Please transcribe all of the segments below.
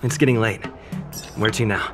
It's getting late. Where to now?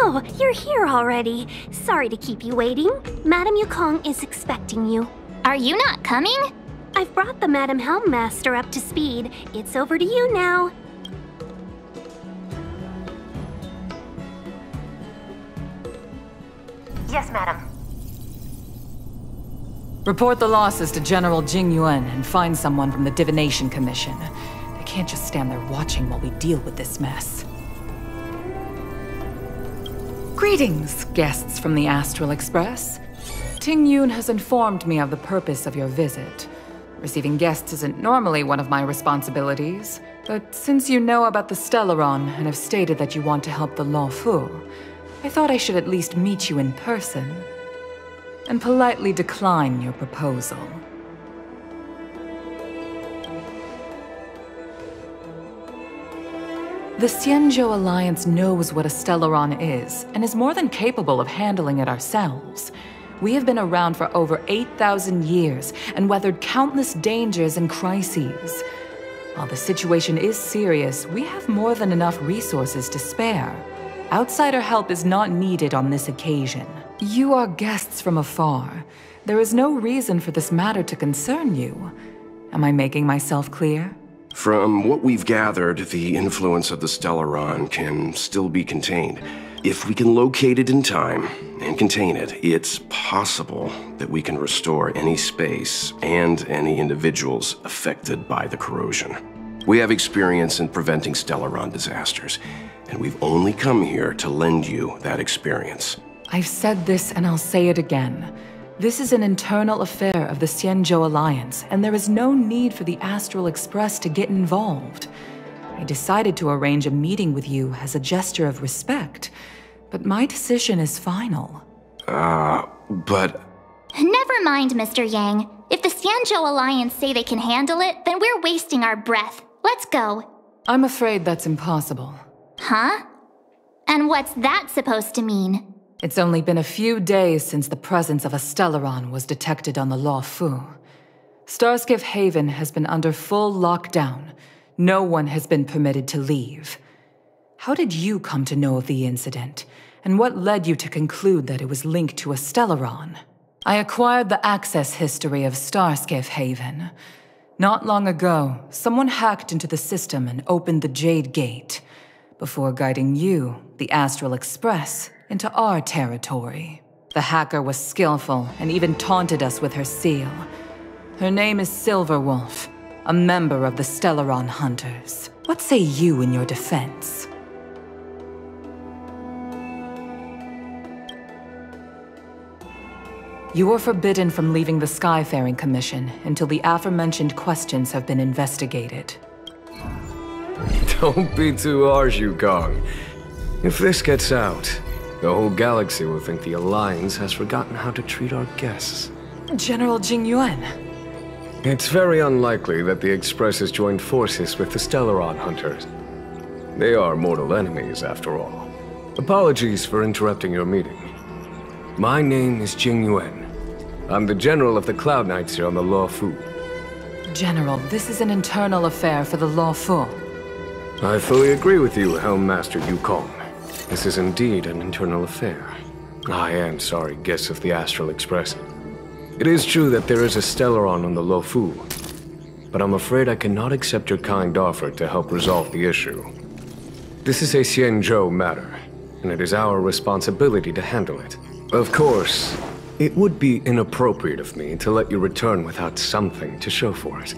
Oh, you're here already. Sorry to keep you waiting. Madame Yukong is expecting you. Are you not coming? I've brought the Madame Helmmaster up to speed. It's over to you now. Yes, madam. Report the losses to General Jing Yuan and find someone from the Divination Commission. They can't just stand there watching while we deal with this mess. Greetings, guests from the Astral Express. Ting Yun has informed me of the purpose of your visit. Receiving guests isn't normally one of my responsibilities, but since you know about the Stellaron and have stated that you want to help the Luofu, I thought I should at least meet you in person and politely decline your proposal. The Xianzhou Alliance knows what a Stellaron is, and is more than capable of handling it ourselves. We have been around for over 8,000 years, and weathered countless dangers and crises. While the situation is serious, we have more than enough resources to spare. Outsider help is not needed on this occasion. You are guests from afar. There is no reason for this matter to concern you. Am I making myself clear? From what we've gathered, the influence of the Stellaron can still be contained. If we can locate it in time and contain it, it's possible that we can restore any space and any individuals affected by the corrosion. We have experience in preventing Stellaron disasters, and we've only come here to lend you that experience. I've said this and I'll say it again. This is an internal affair of the Xianzhou Alliance, and there is no need for the Astral Express to get involved. I decided to arrange a meeting with you as a gesture of respect, but my decision is final. But... Never mind, Mr. Yang. If the Xianzhou Alliance say they can handle it, then we're wasting our breath. Let's go. I'm afraid that's impossible. Huh? And what's that supposed to mean? It's only been a few days since the presence of a Stellaron was detected on the Luofu. Starskiff Haven has been under full lockdown. No one has been permitted to leave. How did you come to know of the incident? And what led you to conclude that it was linked to a Stellaron? I acquired the access history of Starskiff Haven. Not long ago, someone hacked into the system and opened the Jade Gate, before guiding you, the Astral Express, into our territory. The hacker was skillful and even taunted us with her seal. Her name is Silverwolf, a member of the Stellaron Hunters. What say you in your defense? You are forbidden from leaving the Skyfaring Commission until the aforementioned questions have been investigated. Don't be too harsh, Yukong. If this gets out, the whole galaxy will think the Alliance has forgotten how to treat our guests. General Jingyuan. It's very unlikely that the Express has joined forces with the Stellaron Hunters. They are mortal enemies, after all. Apologies for interrupting your meeting. My name is Jingyuan. I'm the General of the Cloud Knights here on the Luofu. General, this is an internal affair for the Luofu. I fully agree with you, Helm Master Yukong. This is indeed an internal affair. I am sorry, guests of the Astral Express. It is true that there is a Stellaron on the Luofu, but I'm afraid I cannot accept your kind offer to help resolve the issue. This is a Xianzhou matter, and it is our responsibility to handle it. Of course, it would be inappropriate of me to let you return without something to show for it.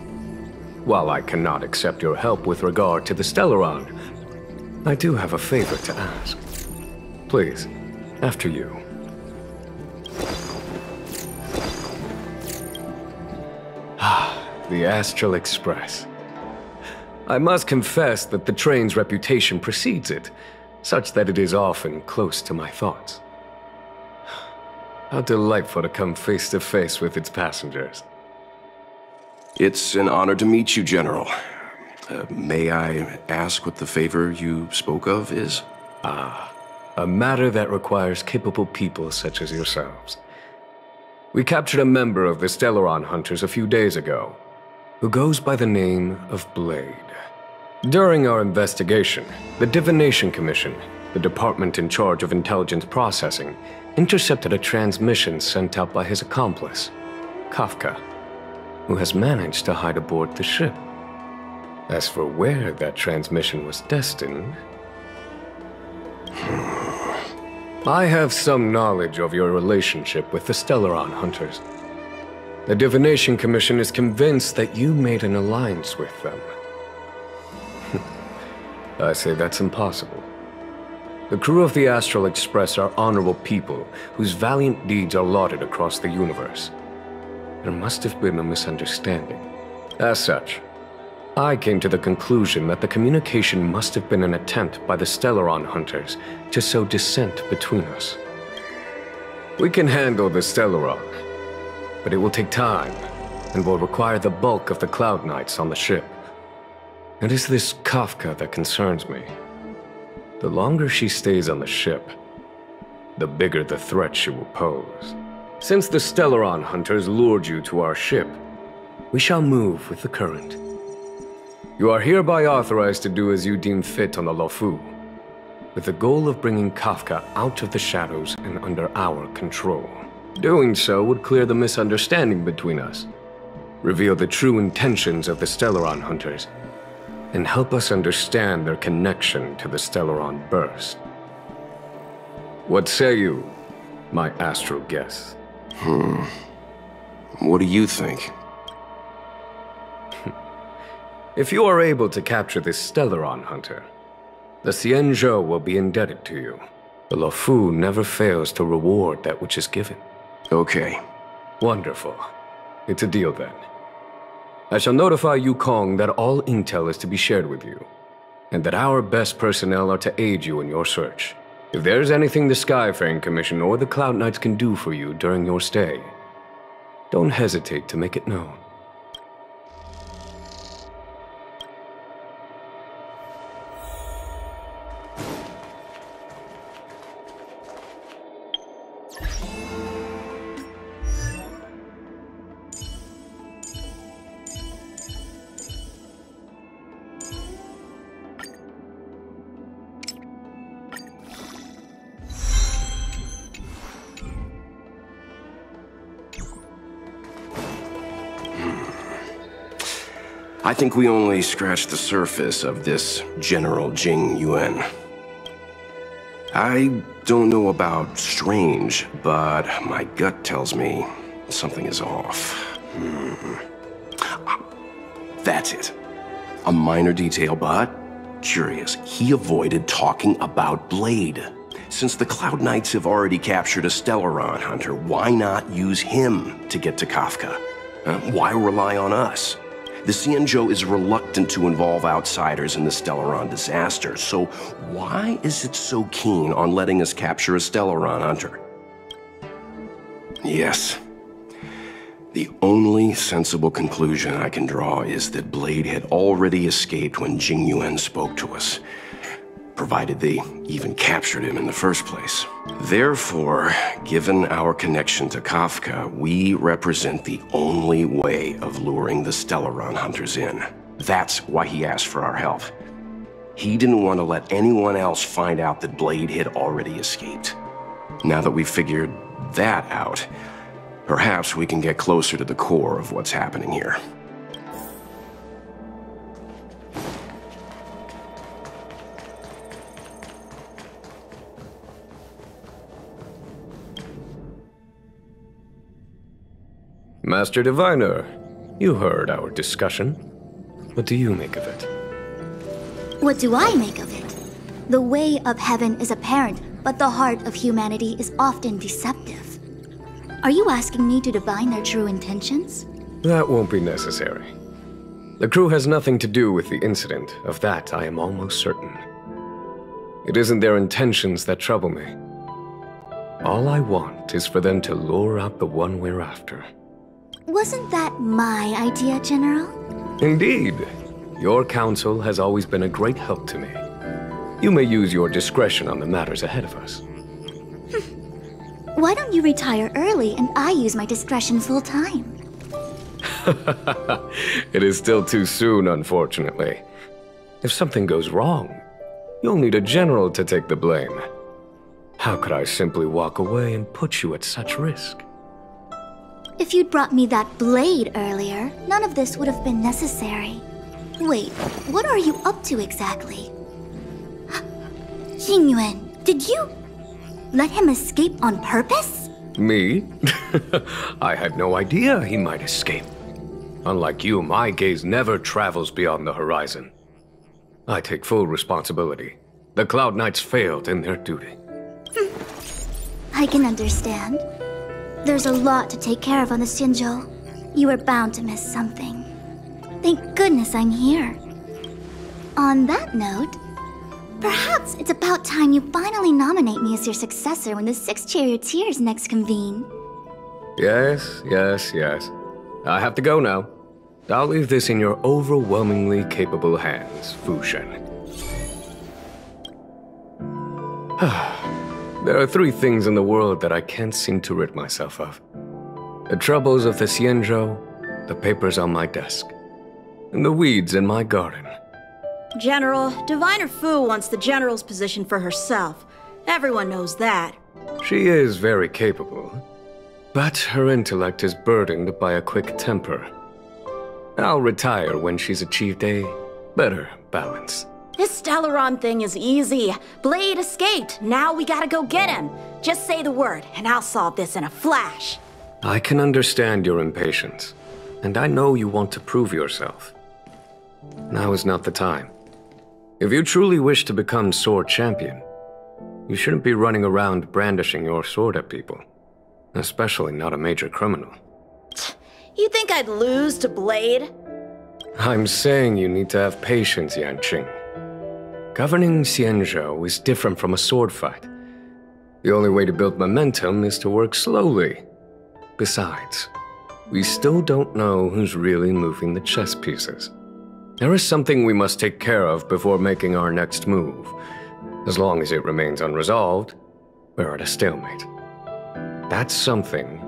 While I cannot accept your help with regard to the Stellaron, I do have a favor to ask. Please, after you. The Astral Express. I must confess that the train's reputation precedes it, such that it is often close to my thoughts. How delightful to come face to face with its passengers. It's an honor to meet you, General. May I ask what the favor you spoke of is? A matter that requires capable people such as yourselves. We captured a member of the Stellaron Hunters a few days ago, who goes by the name of Blade. During our investigation, the Divination Commission, the department in charge of intelligence processing, intercepted a transmission sent out by his accomplice, Kafka, who has managed to hide aboard the ship. As for where that transmission was destined, I have some knowledge of your relationship with the Stellaron Hunters. The Divination Commission is convinced that you made an alliance with them. I say that's impossible. The crew of the Astral Express are honorable people whose valiant deeds are lauded across the universe. There must have been a misunderstanding. As such, I came to the conclusion that the communication must have been an attempt by the Stellaron Hunters to sow dissent between us. We can handle the Stellaron, but it will take time and will require the bulk of the Cloud Knights on the ship. It is this Kafka that concerns me. The longer she stays on the ship, the bigger the threat she will pose. Since the Stellaron Hunters lured you to our ship, we shall move with the current. You are hereby authorized to do as you deem fit on the Luofu, with the goal of bringing Kafka out of the shadows and under our control. Doing so would clear the misunderstanding between us, reveal the true intentions of the Stellaron Hunters, and help us understand their connection to the Stellaron Burst. What say you, my astral guests? What do you think? If you are able to capture this Stellaron Hunter, the Xianzhou will be indebted to you. The Luofu never fails to reward that which is given. Okay. Wonderful. It's a deal then. I shall notify Yukong that all intel is to be shared with you, and that our best personnel are to aid you in your search. If there's anything the Skyfaring Commission or the Cloud Knights can do for you during your stay, don't hesitate to make it known. I think we only scratched the surface of this General Jing Yuan. I don't know about strange, but my gut tells me something is off. That's it. A minor detail, but curious. He avoided talking about Blade. Since the Cloud Knights have already captured a Stellaron hunter, why not use him to get to Kafka? Why rely on us? The Xianzhou is reluctant to involve outsiders in the Stellaron disaster, so why is it so keen on letting us capture a Stellaron hunter? Yes. The only sensible conclusion I can draw is that Blade had already escaped when Jing Yuan spoke to us, provided they even captured him in the first place. Therefore, given our connection to Kafka, we represent the only way of luring the Stellaron hunters in. That's why he asked for our help. He didn't want to let anyone else find out that Blade had already escaped. Now that we've figured that out, perhaps we can get closer to the core of what's happening here. Master Diviner, you heard our discussion. What do you make of it? What do I make of it? The way of heaven is apparent, but the heart of humanity is often deceptive. Are you asking me to divine their true intentions? That won't be necessary. The crew has nothing to do with the incident. Of that, I am almost certain. It isn't their intentions that trouble me. All I want is for them to lure out the one we're after. Wasn't that my idea, General? Indeed. Your counsel has always been a great help to me. You may use your discretion on the matters ahead of us. Why don't you retire early and I use my discretion full time? It is still too soon, unfortunately. If something goes wrong, you'll need a general to take the blame. How could I simply walk away and put you at such risk? If you'd brought me that blade earlier, none of this would have been necessary. Wait, what are you up to exactly? Jing Yuan, did you let him escape on purpose? Me? I had no idea he might escape. Unlike you, my gaze never travels beyond the horizon. I take full responsibility. The Cloud Knights failed in their duty. I can understand. There's a lot to take care of on the Xianzhou. You were bound to miss something. Thank goodness I'm here. On that note, perhaps it's about time you finally nominate me as your successor when the 6 charioteers next convene. Yes. I have to go now. I'll leave this in your overwhelmingly capable hands, Fu Shen. There are 3 things in the world that I can't seem to rid myself of. The troubles of the Xianzhou, the papers on my desk, and the weeds in my garden. General, Diviner Fu wants the General's position for herself. Everyone knows that. She is very capable, but her intellect is burdened by a quick temper. I'll retire when she's achieved a better balance. This Stellaron thing is easy. Blade escaped. Now we gotta go get him. Just say the word, and I'll solve this in a flash. I can understand your impatience, and I know you want to prove yourself. Now is not the time. If you truly wish to become sword champion, you shouldn't be running around brandishing your sword at people, especially not a major criminal. You think I'd lose to Blade? I'm saying you need to have patience, Yanqing. Governing Xianzhou is different from a sword fight. The only way to build momentum is to work slowly. Besides, we still don't know who's really moving the chess pieces. There is something we must take care of before making our next move. As long as it remains unresolved, we're at a stalemate. That something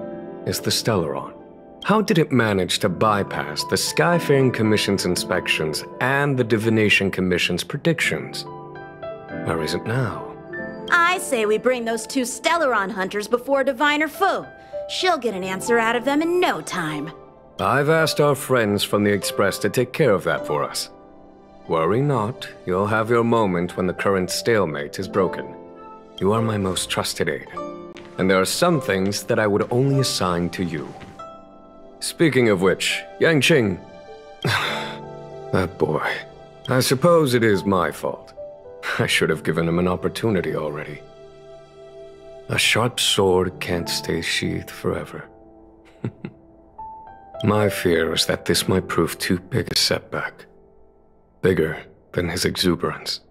is the Stellaron. How did it manage to bypass the Skyfaring Commission's inspections and the Divination Commission's predictions? Where is it now? I say we bring those 2 Stellaron hunters before Diviner Fu. She'll get an answer out of them in no time. I've asked our friends from the Express to take care of that for us. Worry not, you'll have your moment when the current stalemate is broken. You are my most trusted aide, and there are some things that I would only assign to you. Speaking of which, Yangqing... that boy. I suppose it is my fault. I should have given him an opportunity already. A sharp sword can't stay sheathed forever. My fear is that this might prove too big a setback. Bigger than his exuberance.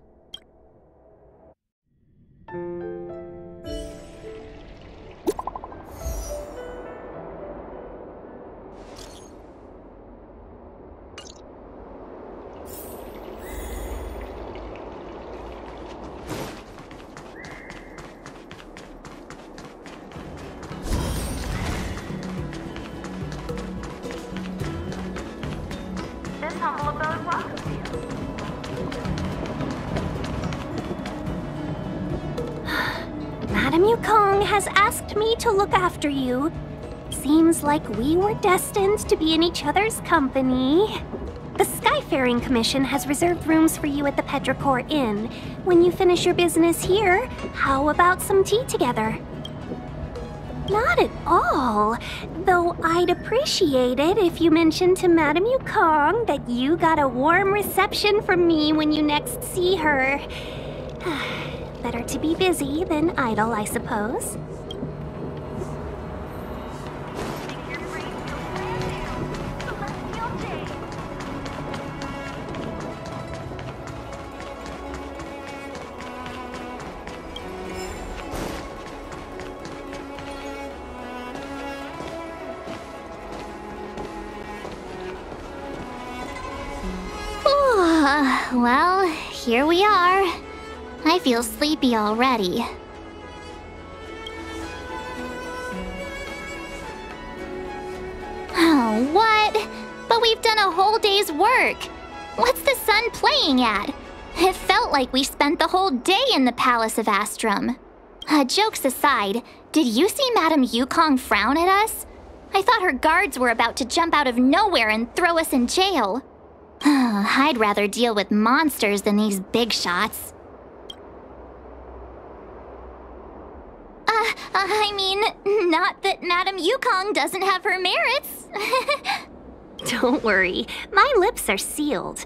Madame Yukong has asked me to look after you. Seems like we were destined to be in each other's company. The Skyfaring Commission has reserved rooms for you at the Petrichor Inn. When you finish your business here, how about some tea together? Not at all. Though I'd appreciate it if you mentioned to Madame Yukong that you got a warm reception from me when you next see her. Better to be busy than idle, I suppose. Well, here we are. I feel sleepy already. Oh, what? But we've done a whole day's work. What's the sun playing at? It felt like we spent the whole day in the Palace of Astrum. Jokes aside, did you see Madame Yukong frown at us? I thought her guards were about to jump out of nowhere and throw us in jail. I'd rather deal with monsters than these big shots. I mean, not that Madame Yukong doesn't have her merits. Don't worry, my lips are sealed.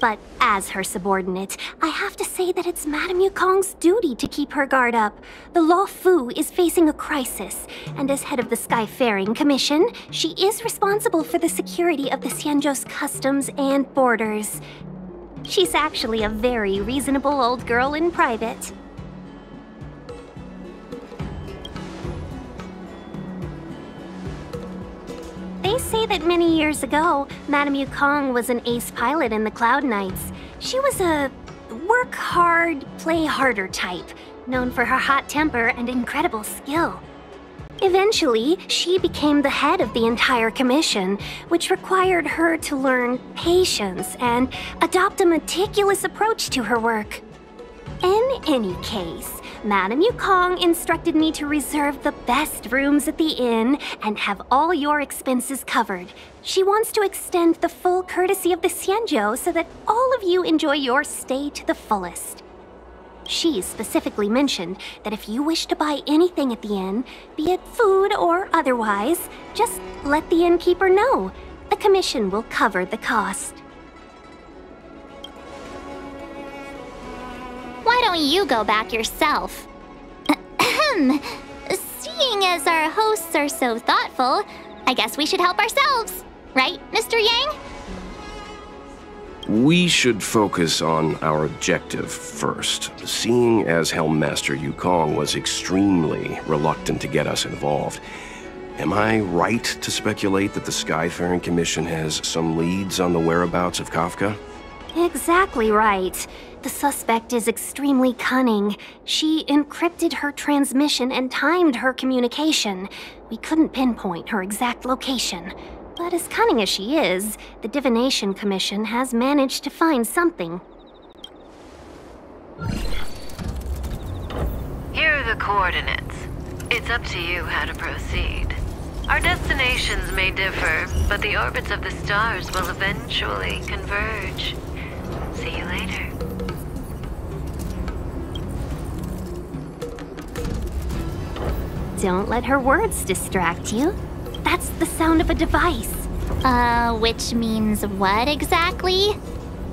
But as her subordinate, I have to say that it's Madame Yukong's duty to keep her guard up. The Luofu is facing a crisis, and as head of the Skyfaring Commission, she is responsible for the security of the Xianzhou's customs and borders. She's actually a very reasonable old girl in private. They say that many years ago, Madame Yukong was an ace pilot in the Cloud Knights. She was a work hard, play harder type, known for her hot temper and incredible skill. Eventually, she became the head of the entire commission, which required her to learn patience and adopt a meticulous approach to her work. In any case, Madame Yukong instructed me to reserve the best rooms at the inn and have all your expenses covered. She wants to extend the full courtesy of the Xianzhou so that all of you enjoy your stay to the fullest. She specifically mentioned that if you wish to buy anything at the inn, be it food or otherwise, just let the innkeeper know. The commission will cover the cost. Why don't you go back yourself? Seeing as our hosts are so thoughtful, I guess we should help ourselves. Right, Mr. Yang? We should focus on our objective first. Seeing as Helmmaster Yukong was extremely reluctant to get us involved, am I right to speculate that the Skyfaring Commission has some leads on the whereabouts of Kafka? Exactly right. The suspect is extremely cunning. She encrypted her transmission and timed her communication. We couldn't pinpoint her exact location. But as cunning as she is, the Divination Commission has managed to find something. Here are the coordinates. It's up to you how to proceed. Our destinations may differ, but the orbits of the stars will eventually converge. See you later. Don't let her words distract you. That's the sound of a device. Which means what exactly?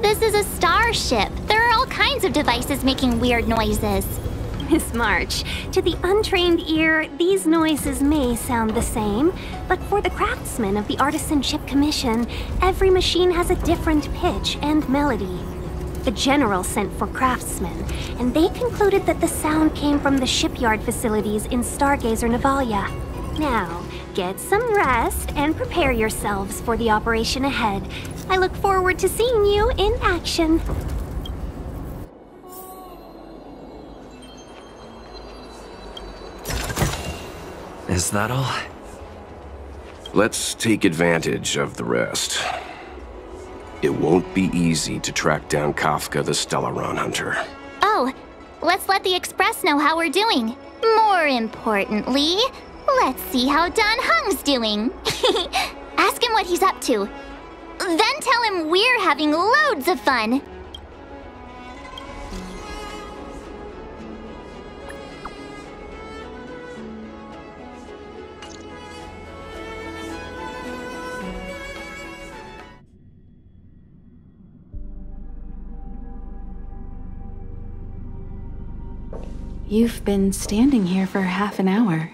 This is a starship. There are all kinds of devices making weird noises. Miss March, to the untrained ear, these noises may sound the same, but for the craftsmen of the Artisanship Commission, every machine has a different pitch and melody. The General sent for craftsmen, and they concluded that the sound came from the shipyard facilities in Stargazer Navalia. Now, get some rest and prepare yourselves for the operation ahead. I look forward to seeing you in action. Is that all? Let's take advantage of the rest. It won't be easy to track down Kafka the Stellaron Hunter. Oh, let's let the Express know how we're doing. More importantly, let's see how Dan Heng's doing. Ask him what he's up to. Then tell him we're having loads of fun. You've been standing here for half an hour.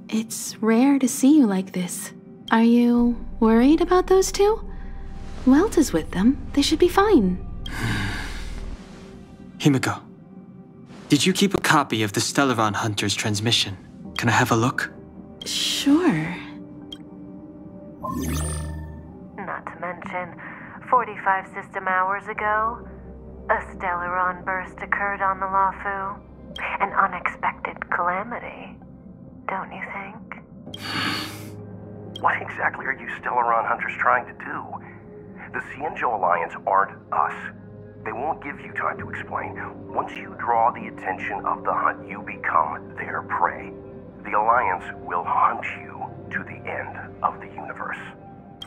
It's rare to see you like this. Are you worried about those two? Welt is with them. They should be fine. Himiko, did you keep a copy of the Stellaron Hunter's transmission? Can I have a look? Sure. Not to mention, 45 system hours ago, a Stellaron burst occurred on the Luofu. An unexpected calamity, don't you think? What exactly are you Stellaron Hunters trying to do? The Xianzhou Alliance aren't us. They won't give you time to explain. Once you draw the attention of the hunt, you become their prey. The Alliance will hunt you to the end of the universe.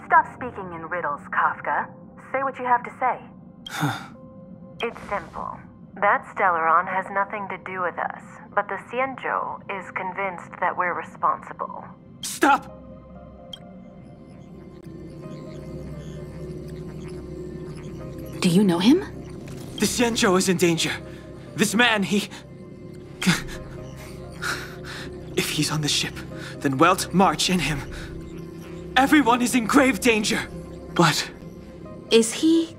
Stop speaking in riddles, Kafka. Say what you have to say. It's simple. That Stellaron has nothing to do with us, but the Xianzhou is convinced that we're responsible. Stop! Do you know him? The Xianzhou is in danger. This man, he... If he's on the ship, then Welt, March, and him. Everyone is in grave danger. But... Is he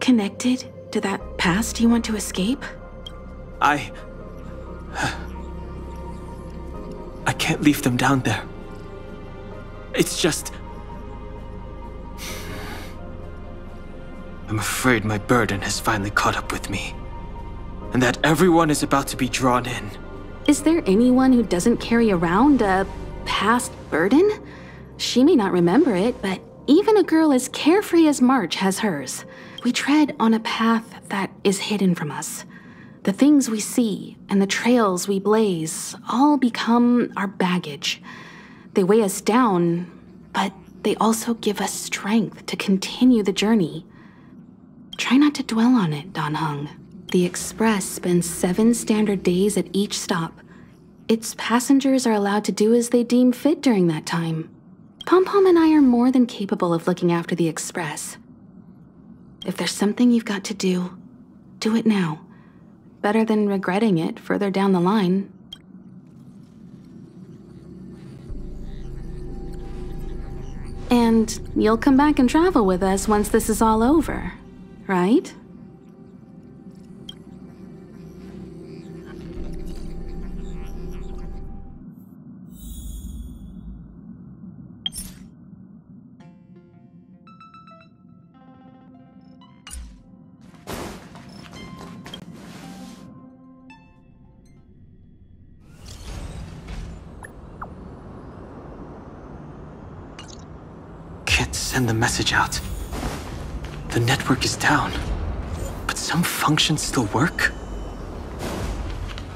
connected to that past you want to escape? I can't leave them down there. It's just... I'm afraid my burden has finally caught up with me. And that everyone is about to be drawn in. Is there anyone who doesn't carry around a past burden? She may not remember it, but even a girl as carefree as March has hers. We tread on a path that is hidden from us. The things we see and the trails we blaze all become our baggage. They weigh us down, but they also give us strength to continue the journey. Try not to dwell on it, Dan Heng. The Express spends 7 standard days at each stop. Its passengers are allowed to do as they deem fit during that time. Pom-Pom and I are more than capable of looking after the Express. If there's something you've got to do, do it now. Better than regretting it further down the line. And you'll come back and travel with us once this is all over, right? Send the message out. The network is down, but some functions still work.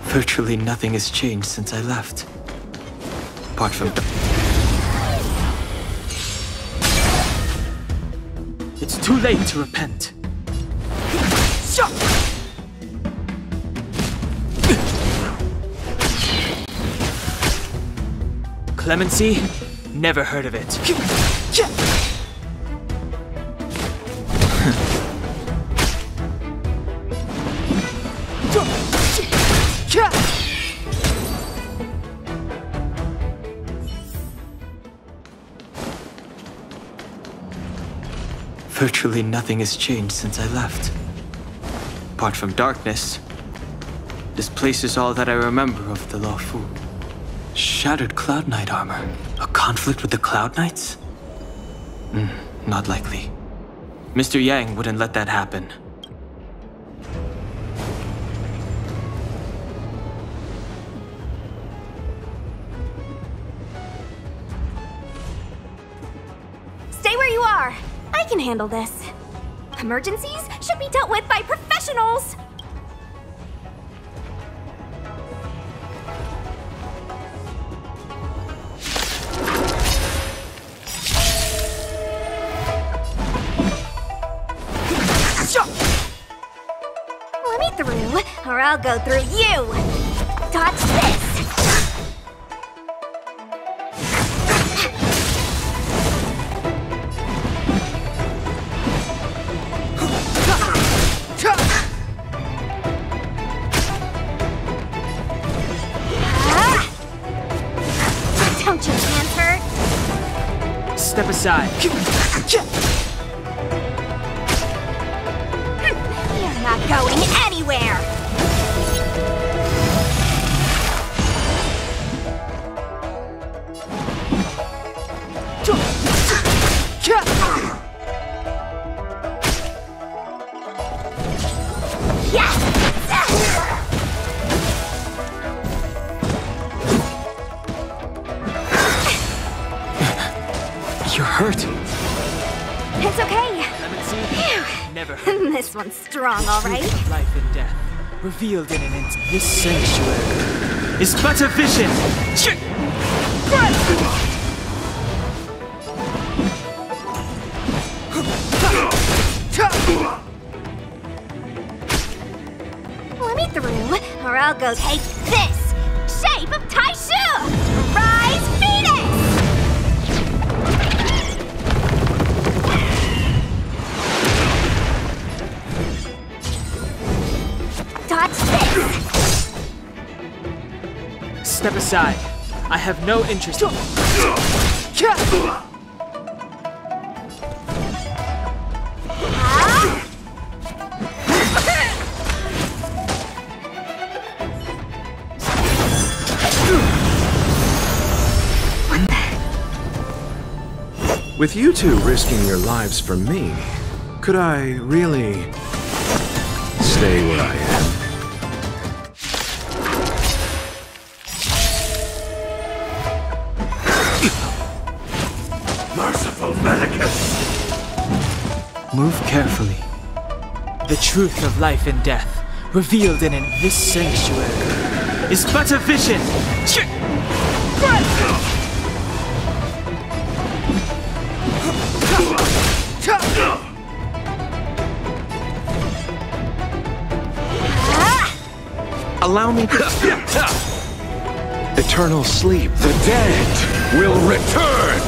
Virtually nothing has changed since I left. Apart from... It's too late to repent. Clemency? Never heard of it. Virtually nothing has changed since I left. Apart from darkness, this place is all that I remember of the Luofu. Shattered Cloud Knight armor. A conflict with the Cloud Knights? Not likely. Mr. Yang wouldn't let that happen. Stay where you are. I can handle this. Emergencies should be dealt with by professionals. Let me through, or I'll go through you. Dodge this. Don't your hands hurt? Step aside. You're not going anywhere! You're hurt. It's okay. Clemency? Never heard. This one's strong, all right. Truth of life and death, revealed in an instant. This sanctuary is but a vision. Let me through, or I'll go take this. Shape of Taishu! Rise, Phoenix! Dodge this! Step aside. I have no interest. With you two risking your lives for me, could I really stay where I am? Merciful Medicus! Move carefully. The truth of life and death, revealed in this sanctuary, is but a vision. Allow me to... Eternal sleep. The dead will return!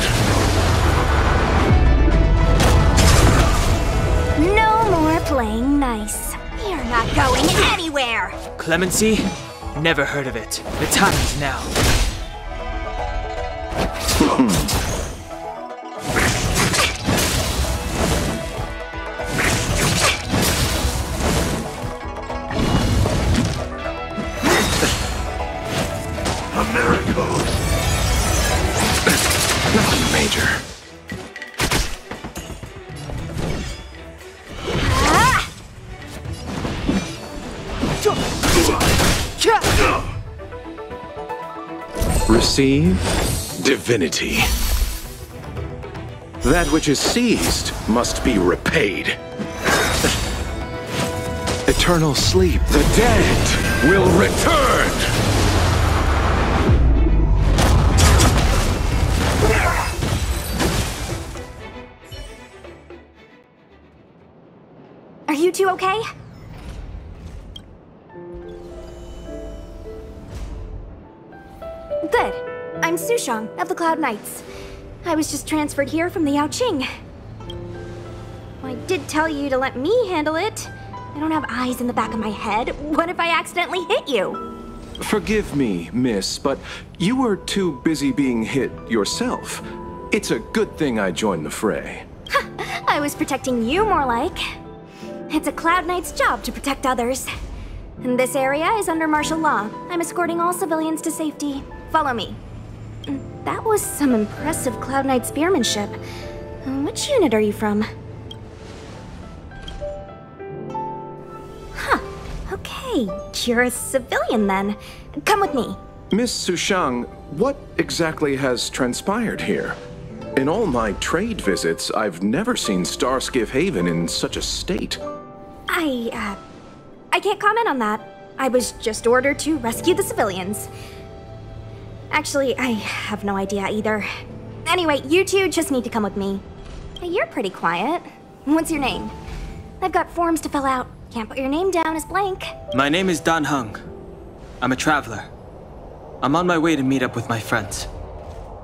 No more playing nice. You're not going anywhere! Clemency? Never heard of it. The time is now. A miracle! Nothing major. Receive divinity. That which is seized must be repaid. Eternal sleep. The dead will return! Are you two okay? Good. I'm Sushang of the Cloud Knights. I was just transferred here from the Yaoqing. I did tell you to let me handle it. I don't have eyes in the back of my head. What if I accidentally hit you? Forgive me, miss, but you were too busy being hit yourself. It's a good thing I joined the fray. I was protecting you more like. It's a Cloud Knight's job to protect others. And this area is under martial law. I'm escorting all civilians to safety. Follow me. That was some impressive Cloud Knight spearmanship. Which unit are you from? Huh. Okay, you're a civilian then. Come with me. Miss Sushang, what exactly has transpired here? In all my trade visits, I've never seen Starskiff Haven in such a state. I can't comment on that. I was just ordered to rescue the civilians. Actually, I have no idea either. Anyway, you two just need to come with me. Hey, you're pretty quiet. What's your name? I've got forms to fill out. Can't put your name down as blank. My name is Dan Heng. I'm a traveler. I'm on my way to meet up with my friends.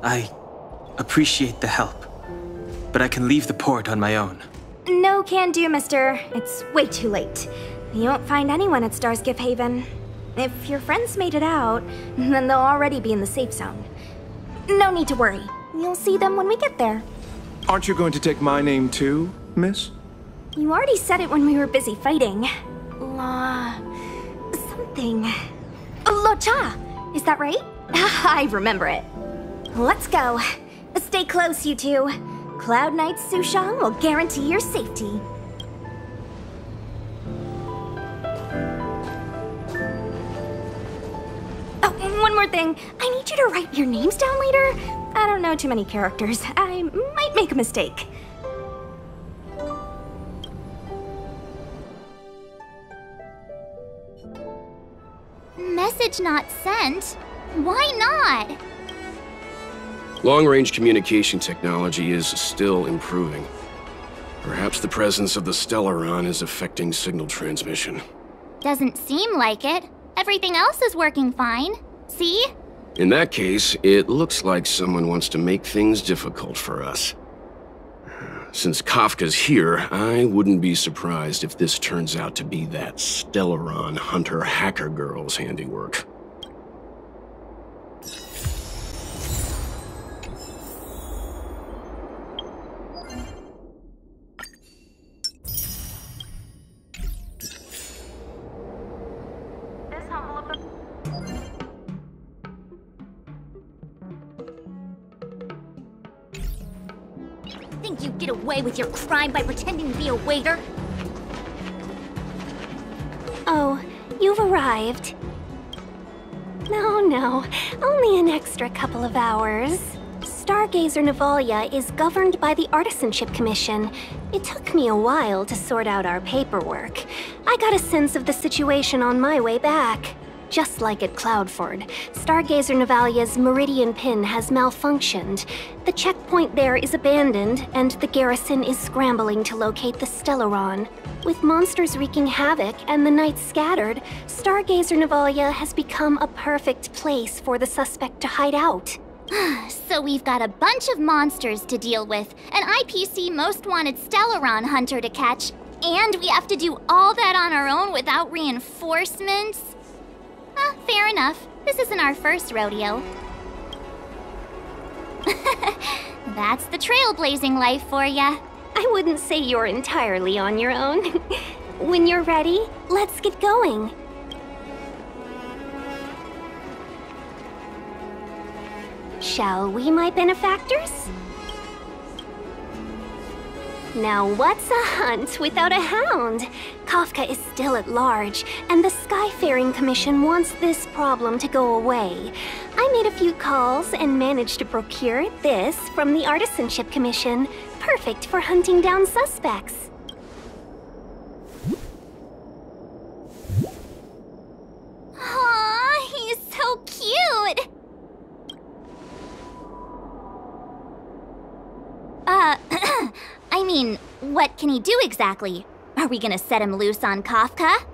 I appreciate the help, but I can leave the port on my own. No can do, mister. It's way too late. You won't find anyone at Starskiff Haven. If your friends made it out, then they'll already be in the safe zone. No need to worry. You'll see them when we get there. Aren't you going to take my name too, miss? You already said it when we were busy fighting. Something. Lo Cha! Is that right? I remember it. Let's go. Stay close, you two. Cloud Knight Sushang will guarantee your safety. Oh, one more thing. I need you to write your names down later. I don't know too many characters. I might make a mistake. Message not sent? Why not? Long-range communication technology is still improving. Perhaps the presence of the Stellaron is affecting signal transmission. Doesn't seem like it. Everything else is working fine. See? In that case, it looks like someone wants to make things difficult for us. Since Kafka's here, I wouldn't be surprised if this turns out to be that Stellaron hunter hacker girl's handiwork. Think you get away with your crime by pretending to be a waiter? Oh, you've arrived. No, only an extra couple of hours. Stargazer Navalia is governed by the Artisanship Commission. It took me a while to sort out our paperwork. I got a sense of the situation on my way back. Just like at Cloudford, Stargazer Navalia's Meridian Pin has malfunctioned. The checkpoint there is abandoned, and the garrison is scrambling to locate the Stellaron. With monsters wreaking havoc and the Knights scattered, Stargazer Navalia has become a perfect place for the suspect to hide out. So we've got a bunch of monsters to deal with, an IPC Most Wanted Stellaron hunter to catch, and we have to do all that on our own without reinforcements? Fair enough. This isn't our first rodeo. That's the trailblazing life for ya. I wouldn't say you're entirely on your own. When you're ready, let's get going. Shall we, my benefactors? Now what's a hunt without a hound? Kafka is still at large, and the Skyfaring Commission wants this problem to go away. I made a few calls and managed to procure this from the Artisanship Commission. Perfect for hunting down suspects. Aw, he's so cute! I mean, what can he do exactly? Are we gonna set him loose on Kafka?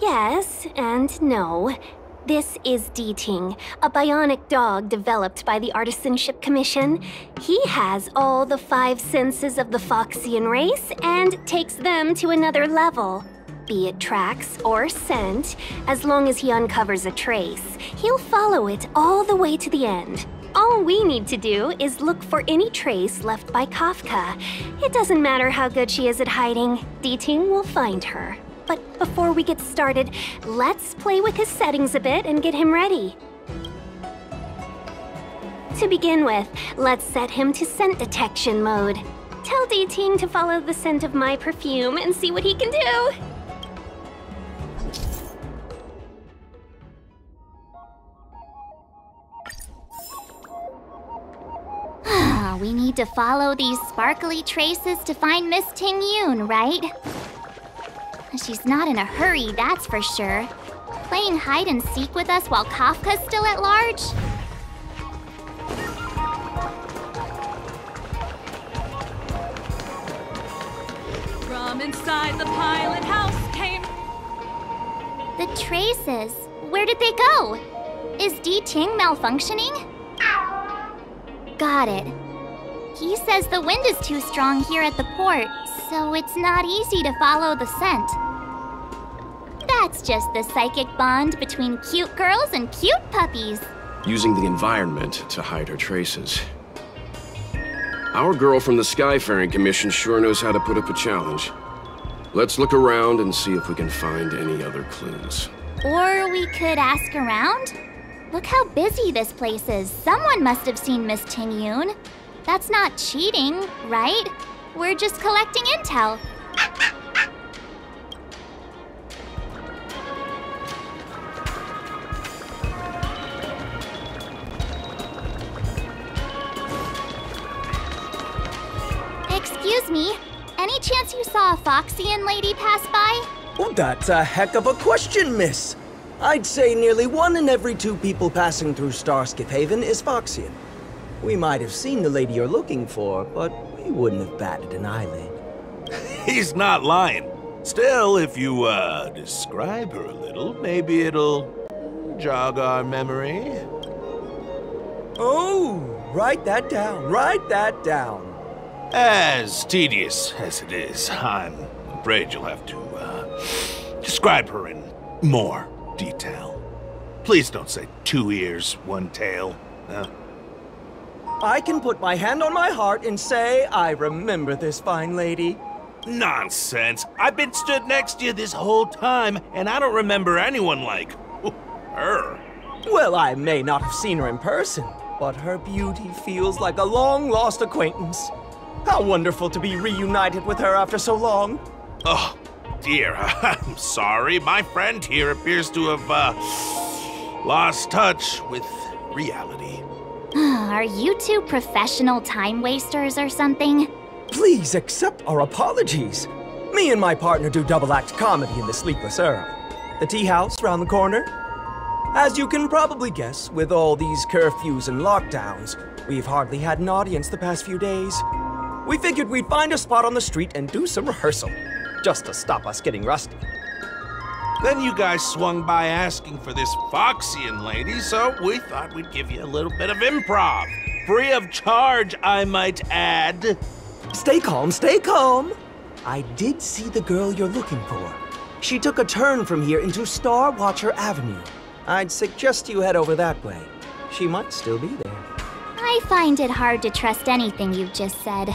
Yes and no. This is Deeting, a bionic dog developed by the Artisanship Commission. He has all the 5 senses of the Foxian race and takes them to another level. Be it tracks or scent, as long as he uncovers a trace, he'll follow it all the way to the end. All we need to do is look for any trace left by Kafka. It doesn't matter how good she is at hiding, Deeting will find her. But before we get started, let's play with his settings a bit and get him ready. To begin with, let's set him to scent detection mode. Tell Deeting to follow the scent of my perfume and see what he can do. We need to follow these sparkly traces to find Miss Ting Yun, right? She's not in a hurry, that's for sure. Playing hide and seek with us while Kafka's still at large? From inside the pilot house came... The traces. Where did they go? Is Deeting malfunctioning? Got it. He says the wind is too strong here at the port, so it's not easy to follow the scent. That's just the psychic bond between cute girls and cute puppies. Using the environment to hide her traces. Our girl from the Skyfaring Commission sure knows how to put up a challenge. Let's look around and see if we can find any other clues. Or we could ask around? Look how busy this place is. Someone must have seen Miss Ting Yun. That's not cheating, right? We're just collecting intel. Excuse me, any chance you saw a Foxian lady pass by? Oh, that's a heck of a question, miss. I'd say nearly 1 in every 2 people passing through Starskip Haven is Foxian. We might have seen the lady you're looking for, but we wouldn't have batted an eyelid. He's not lying. Still, if you, describe her a little, maybe it'll jog our memory. Oh, write that down, write that down. As tedious as it is, I'm afraid you'll have to, describe her in more detail. Please don't say 2 ears, 1 tail. I can put my hand on my heart and say I remember this fine lady. Nonsense. I've been stood next to you this whole time, and I don't remember anyone like her. Well, I may not have seen her in person, but her beauty feels like a long-lost acquaintance. How wonderful to be reunited with her after so long. Oh, dear. I'm sorry. My friend here appears to have, lost touch with reality. Are you 2 professional time wasters or something? Please accept our apologies. Me and my partner do double-act comedy in the Sleepless Earl. The tea house round the corner. As you can probably guess, with all these curfews and lockdowns, we've hardly had an audience the past few days. We figured we'd find a spot on the street and do some rehearsal, just to stop us getting rusty. Then you guys swung by asking for this Foxian lady, so we thought we'd give you a little bit of improv. Free of charge, I might add. Stay calm, stay calm. I did see the girl you're looking for. She took a turn from here into Star Watcher Avenue. I'd suggest you head over that way. She might still be there. I find it hard to trust anything you've just said.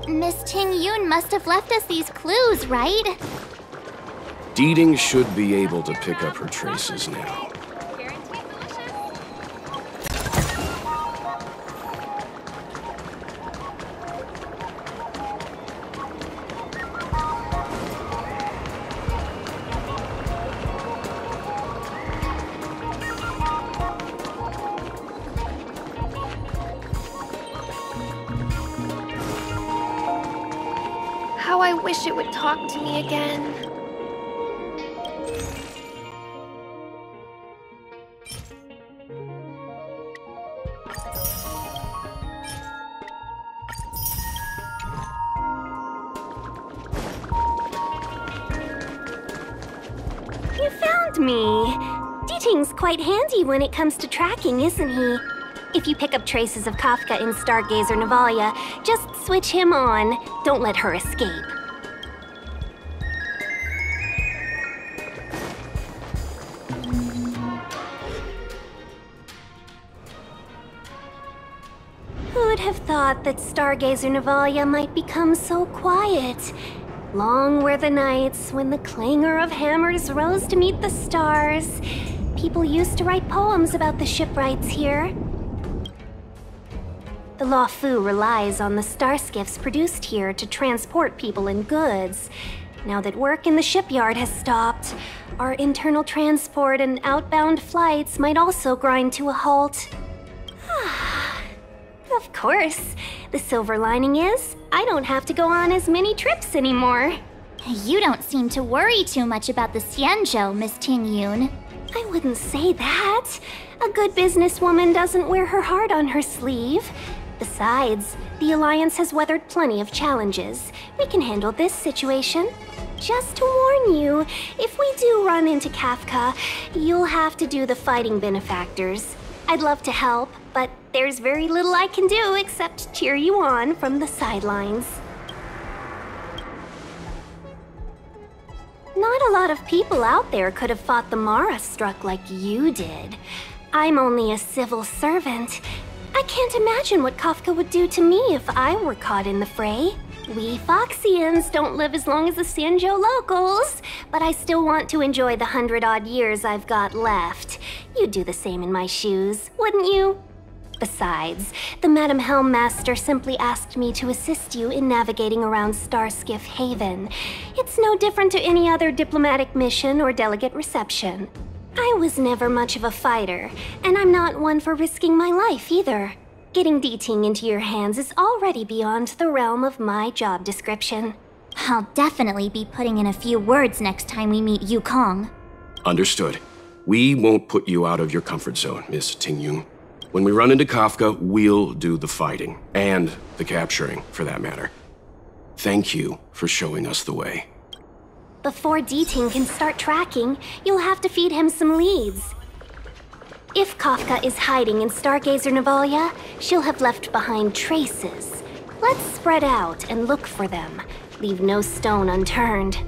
Miss Ting Yun must have left us these clues, right? Deeding should be able to pick up her traces now. How I wish it would talk to me again. You found me! Deeting's quite handy when it comes to tracking, isn't he? If you pick up traces of Kafka in Stargazer Navalia, just switch him on. Don't let her escape. Who'd have thought that Stargazer Navalia might become so quiet? Long were the nights when the clangor of hammers rose to meet the stars. People used to write poems about the shipwrights here. The Luofu relies on the starskiffs produced here to transport people and goods. Now that work in the shipyard has stopped, our internal transport and outbound flights might also grind to a halt. Of course. The silver lining is, I don't have to go on as many trips anymore. You don't seem to worry too much about the Xianzhou, Miss Tingyun. I wouldn't say that. A good businesswoman doesn't wear her heart on her sleeve. Besides, the Alliance has weathered plenty of challenges. We can handle this situation. Just to warn you, if we do run into Kafka, you'll have to do the fighting benefactors. I'd love to help, but there's very little I can do except cheer you on from the sidelines. Not a lot of people out there could have fought the Mara struck like you did. I'm only a civil servant. I can't imagine what Kafka would do to me if I were caught in the fray. We Foxians don't live as long as the Xianzhou locals, but I still want to enjoy the 100-odd years I've got left. You'd do the same in my shoes, wouldn't you? Besides, the Madam Helmmaster simply asked me to assist you in navigating around Starskiff Haven. It's no different to any other diplomatic mission or delegate reception. I was never much of a fighter, and I'm not one for risking my life either. Getting Deeting into your hands is already beyond the realm of my job description. I'll definitely be putting in a few words next time we meet Yukong. Understood. We won't put you out of your comfort zone, Miss Tingyun. When we run into Kafka, we'll do the fighting. And the capturing, for that matter. Thank you for showing us the way. Before Deeting can start tracking, you'll have to feed him some leads. If Kafka is hiding in Stargazer Navalia, she'll have left behind traces. Let's spread out and look for them. Leave no stone unturned.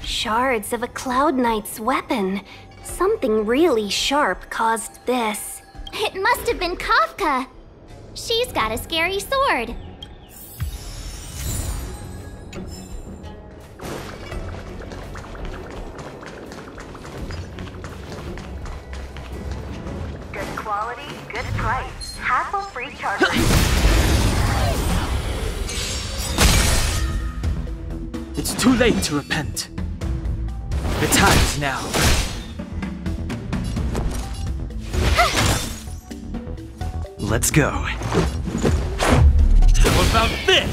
Shards of a Cloud Knight's weapon. Something really sharp caused this. It must have been Kafka. She's got a scary sword. Good quality, good price. Hassle-free charter. It's too late to repent. The time is now. Let's go. How about this?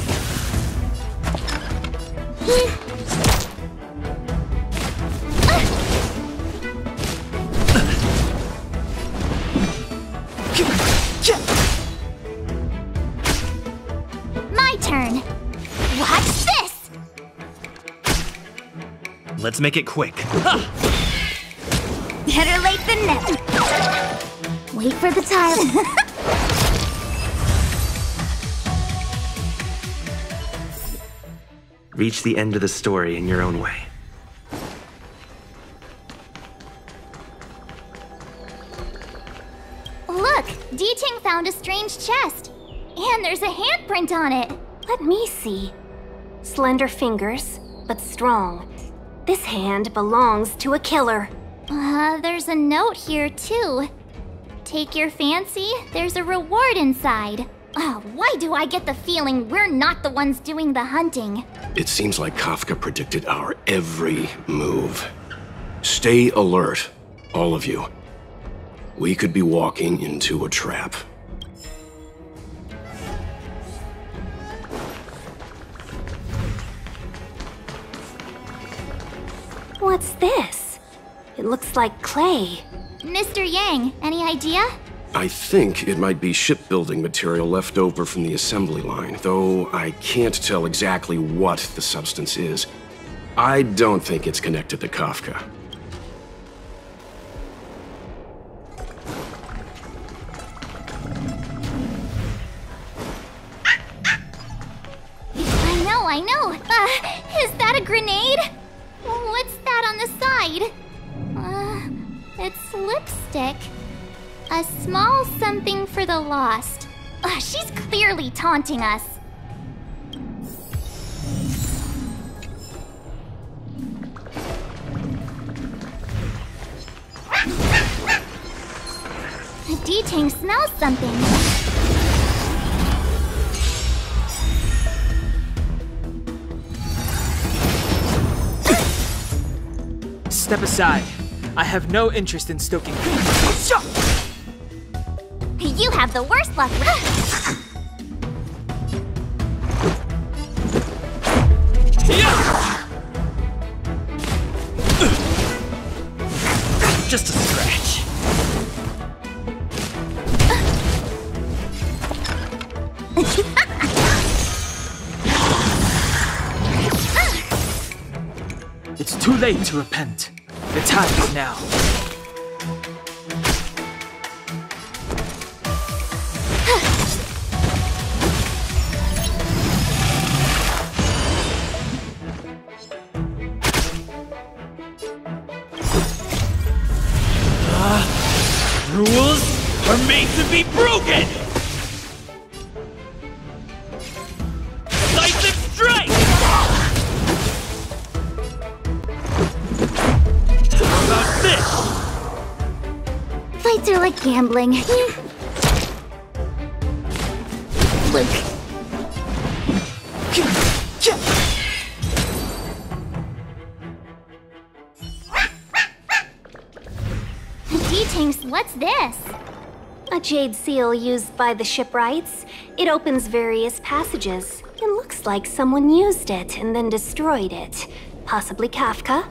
My turn. Watch this! Let's make it quick. Better late than never. Wait for the time. Reach the end of the story in your own way. Look, D-Ting found a strange chest. And there's a handprint on it. Let me see. Slender fingers, but strong. This hand belongs to a killer. There's a note here too. Take your fancy, there's a reward inside. Why do I get the feeling we're not the ones doing the hunting? It seems like Kafka predicted our every move. Stay alert, all of you. We could be walking into a trap. What's this? It looks like clay. Mr. Yang, any idea? I think it might be shipbuilding material left over from the assembly line, though I can't tell exactly what the substance is. I don't think it's connected to Kafka. I know. Is that a grenade? What's that on the side? It's lipstick. A small something for the lost. She's clearly taunting us. D-Ting smells something. Step aside. I have no interest in stoking. You have the worst luck. Just a scratch. It's too late to repent. The time is now. Rules are made to be broken! Decisive strike! How about this? Fights are like gambling. Luke. D-Tinks, what's this? A jade seal used by the shipwrights. It opens various passages. It looks like someone used it and then destroyed it. Possibly Kafka?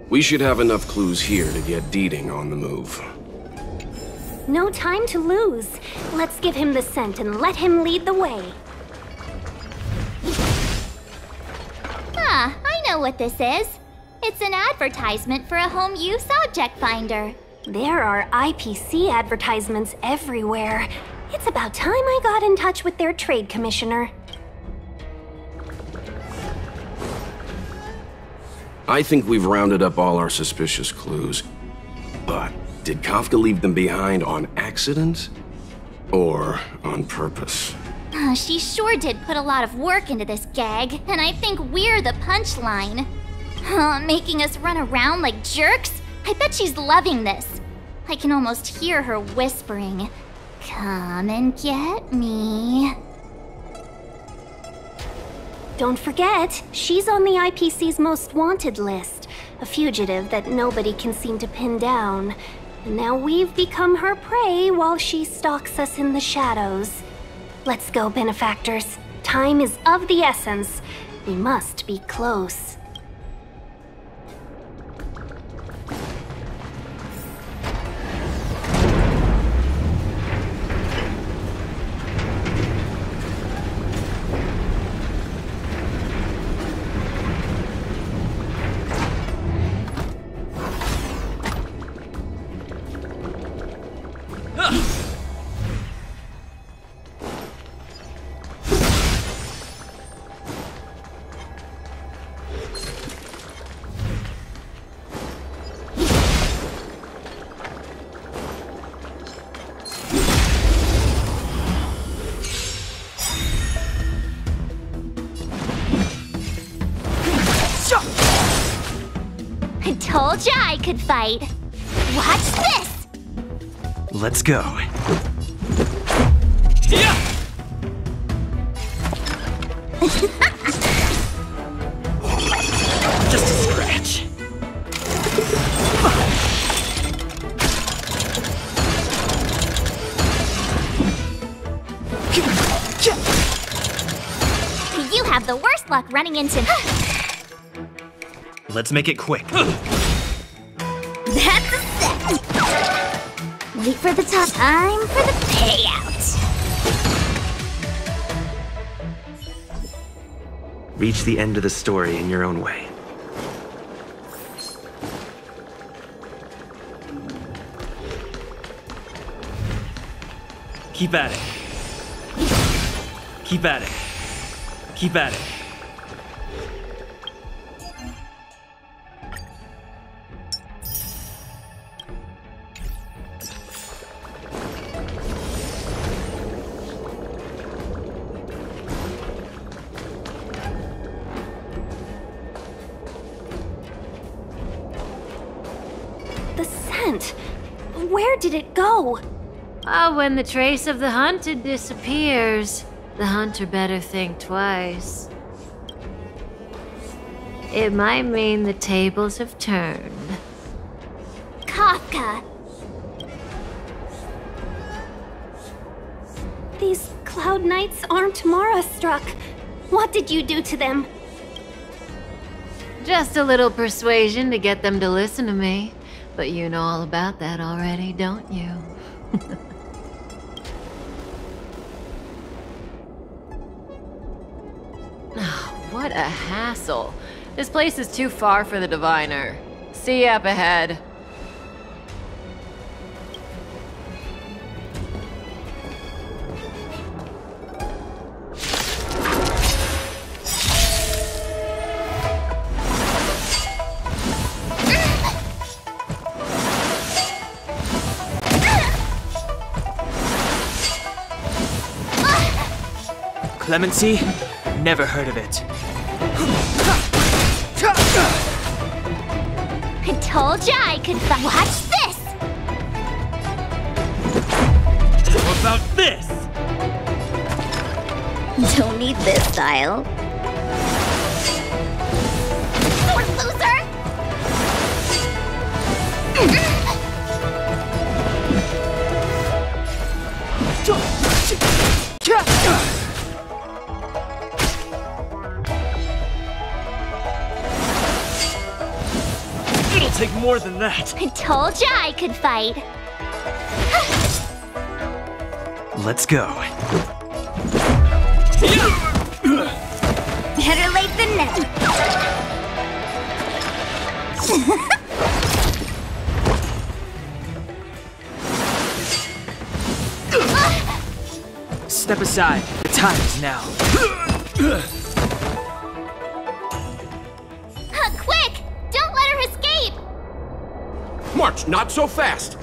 We should have enough clues here to get D-Ting on the move. No time to lose. Let's give him the scent and let him lead the way. I know what this is. It's an advertisement for a home use object finder. There are IPC advertisements everywhere. It's about time I got in touch with their trade commissioner. I think we've rounded up all our suspicious clues. But did Kafka leave them behind on accident? Or on purpose? She sure did put a lot of work into this gag, and I think we're the punchline. Making us run around like jerks? I bet she's loving this. I can almost hear her whispering, "Come and get me." Don't forget, she's on the IPC's most wanted list, a fugitive that nobody can seem to pin down. And now we've become her prey while she stalks us in the shadows. Let's go, benefactors. Time is of the essence. We must be close. I told ya I could fight. Watch this! Let's go. Just a scratch. You have the worst luck running into... Let's make it quick. That's a set! Wait for the time for the payout. Reach the end of the story in your own way. Keep at it. Keep at it. Keep at it. The scent. Where did it go? When the trace of the hunted disappears, the hunter better think twice. It might mean the tables have turned. Kafka! These Cloud Knights aren't Mara-struck. What did you do to them? Just a little persuasion to get them to listen to me. But you know all about that already, don't you? What a hassle. This place is too far for the diviner. See you up ahead. Clemency? Never heard of it. I told ya I could fight. Watch this! How about this? Don't need this style. Sword loser! It'll take more than that. I told ya I could fight. Let's go. Better late than never. Step aside. The time is now. Quick! Don't let her escape! March, not so fast!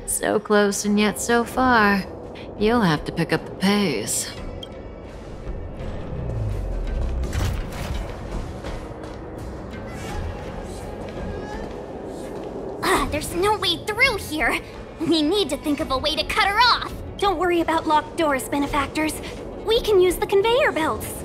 So close and yet so far. You'll have to pick up the pace. There's no way through here. We need to think of a way to cut her off. Don't worry about locked doors, benefactors. We can use the conveyor belts.